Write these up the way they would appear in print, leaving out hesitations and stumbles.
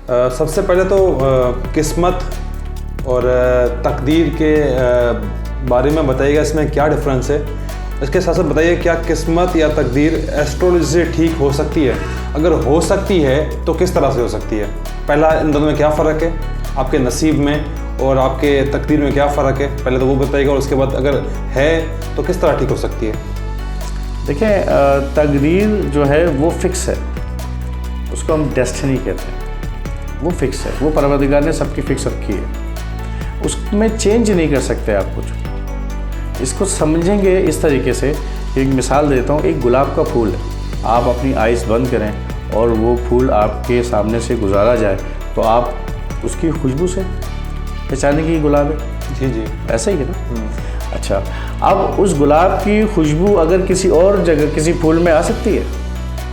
सबसे पहले तो किस्मत और तकदीर के बारे में बताइएगा, इसमें क्या डिफरेंस है। इसके साथ साथ बताइए क्या किस्मत या तकदीर एस्ट्रोलॉजी से ठीक हो सकती है? अगर हो सकती है तो किस तरह से हो सकती है? पहला, इन दोनों में क्या फ़र्क है? आपके नसीब में और आपके तकदीर में क्या फ़र्क है, पहले तो वो बताइएगा, और उसके बाद अगर है तो किस तरह ठीक हो सकती है? देखिए, तकदीर जो है वो फिक्स है, उसको हम डेस्टिनी कहते हैं। वो फिक्स है, वो परवरदिगार ने सबकी फिक्स रखी है, उसमें चेंज नहीं कर सकते आप कुछ। इसको समझेंगे इस तरीके से, एक मिसाल देता हूँ। एक गुलाब का फूल है, आप अपनी आइज़ बंद करें और वो फूल आपके सामने से गुजारा जाए तो आप उसकी खुशबू से पहचानें कि ये गुलाब है। जी जी, ऐसा ही है ना। अच्छा, अब उस गुलाब की खुशबू अगर किसी और जगह किसी फूल में आ सकती है?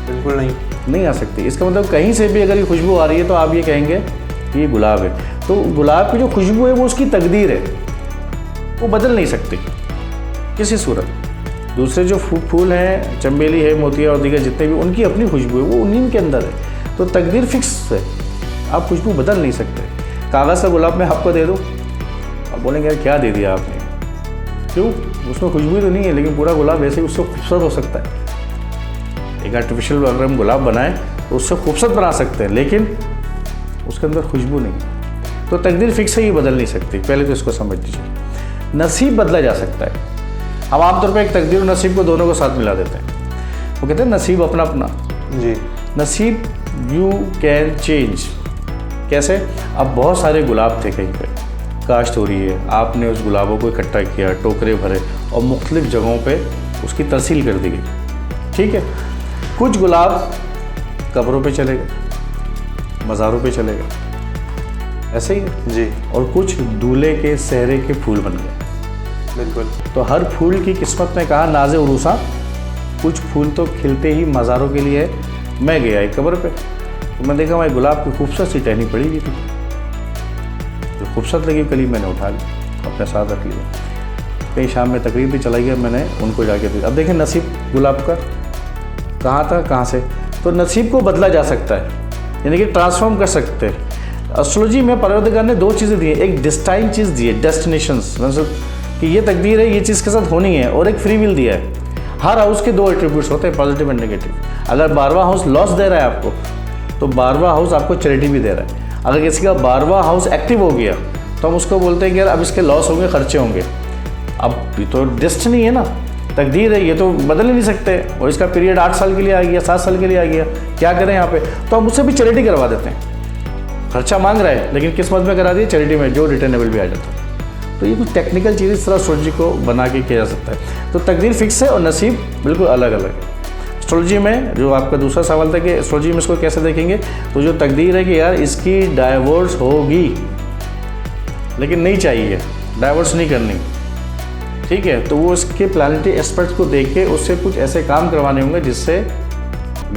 बिल्कुल नहीं आ सकती। इसका मतलब कहीं से भी अगर ये खुशबू आ रही है तो आप ये कहेंगे कि ये गुलाब है। तो गुलाब की जो खुशबू है वो उसकी तकदीर है, वो बदल नहीं सकती किसी सूरत। दूसरे जो फूल हैं, चमेली है, मोतिया और दीगर जितने भी, उनकी अपनी खुशबू है, वो उन्हीं के अंदर है। तो तकदीर फिक्स है, आप खुशबू बदल नहीं सकते। कागज़ का गुलाब मैं आपको दे दूँ, आप बोलेंगे यार क्या दे दिया आपने, क्यों? उसमें खुशबू तो नहीं है, लेकिन पूरा गुलाब ऐसे ही उससे खूबसूरत हो सकता है। एक आर्टिफिशियल अगर हम गुलाब बनाएं तो उससे खूबसूरत बना सकते हैं, लेकिन उसके अंदर खुशबू नहीं। तो तकदीर फिक्स है, ये बदल नहीं सकती। पहले तो इसको समझ लीजिए। नसीब बदला जा सकता है। हम आमतौर पर एक तकदीर और नसीब को दोनों को साथ मिला देते हैं। वो कहते हैं नसीब अपना अपना। जी, नसीब यू कैन चेंज। कैसे? अब बहुत सारे गुलाब थे, कहीं पे काश्त हो रही है, आपने उस गुलाबों को इकट्ठा किया, टोकरे भरे और मुख्तलिफ जगहों पे उसकी तरसील कर दी गई। ठीक है, कुछ गुलाब कब्रों पे चले गए, मज़ारों पे चले गए, ऐसे ही है जी, और कुछ दूल्हे के सहरे के फूल बन गए। बिल्कुल। तो हर फूल की किस्मत में कहा नाज़े उरूसा। कुछ फूल तो खिलते ही मज़ारों के लिए। मैं गया एक कब्र पे, तो मैं देखा वहाँ गुलाब की खूबसूरत सी टहनी पड़ी हुई थी। जो खूबसूरत लगी कली मैंने उठा ली, अपने साथ रख लिया। कहीं शाम में तकरीब भी चला गया, मैंने उनको जाके दी। अब देखें नसीब गुलाब का कहाँ था, कहाँ से। तो नसीब को बदला जा सकता है, यानी कि ट्रांसफॉर्म कर सकते हैं। एस्ट्रोलॉजी में परवरदिगार ने दो चीज़ें दी हैं। एक डिस्टाइन चीज़ दी है, डेस्टिनेशंस, मतलब कि ये तकदीर है, ये चीज़ के साथ होनी है, और एक फ्री विल दिया है। हर हाउस के दो एट्रीब्यूट्स होते हैं, पॉजिटिव एंड नेगेटिव। अगर 12वां हाउस लॉस दे रहा है आपको, तो 12वां हाउस आपको चैरिटी भी दे रहा है। अगर किसी का 12वां हाउस एक्टिव हो गया तो हम उसको बोलते हैं कि यार अब इसके लॉस होंगे, खर्चे होंगे। अब ये तो डेस्टिनी है ना, तकदीर है, ये तो बदल ही नहीं सकते। और इसका पीरियड 8 साल के लिए आ गया, 7 साल के लिए आ गया, क्या करें यहाँ पे? तो हम उससे भी चैरिटी करवा देते हैं। खर्चा मांग रहा है लेकिन किस्मत में करा दिए चैरिटी में, जो रिटर्नेबल भी आ जाता है। तो ये कुछ टेक्निकल चीज़ इस तरह एस्ट्रोलॉजी को बना के किया जा सकता है। तो तकदीर फिक्स है और नसीब बिल्कुल अलग अलग है। एस्ट्रोलॉजी में जो आपका दूसरा सवाल था कि एस्ट्रोलॉजी में इसको कैसे देखेंगे, तो जो तकदीर है कि यार इसकी डाइवोर्स होगी, लेकिन नहीं चाहिए, डाइवोर्स नहीं करनी, ठीक है, तो वो उसके प्लानिटरी एस्पेक्ट्स को देख के उससे कुछ ऐसे काम करवाने होंगे जिससे,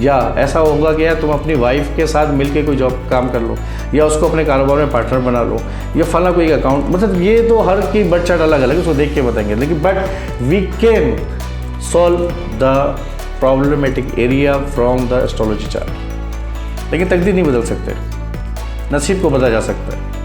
या ऐसा होगा कि यार तुम अपनी वाइफ के साथ मिलके कोई जॉब काम कर लो, या उसको अपने कारोबार में पार्टनर बना लो, या फला कोई अकाउंट, मतलब ये तो हर की बट चार्ट अलग अलग है, उसको देख के बताएंगे। लेकिन but we can solve the problematic area from the astrology chart. लेकिन तकदीर नहीं बदल सकते, नसीब को बदला जा सकता है।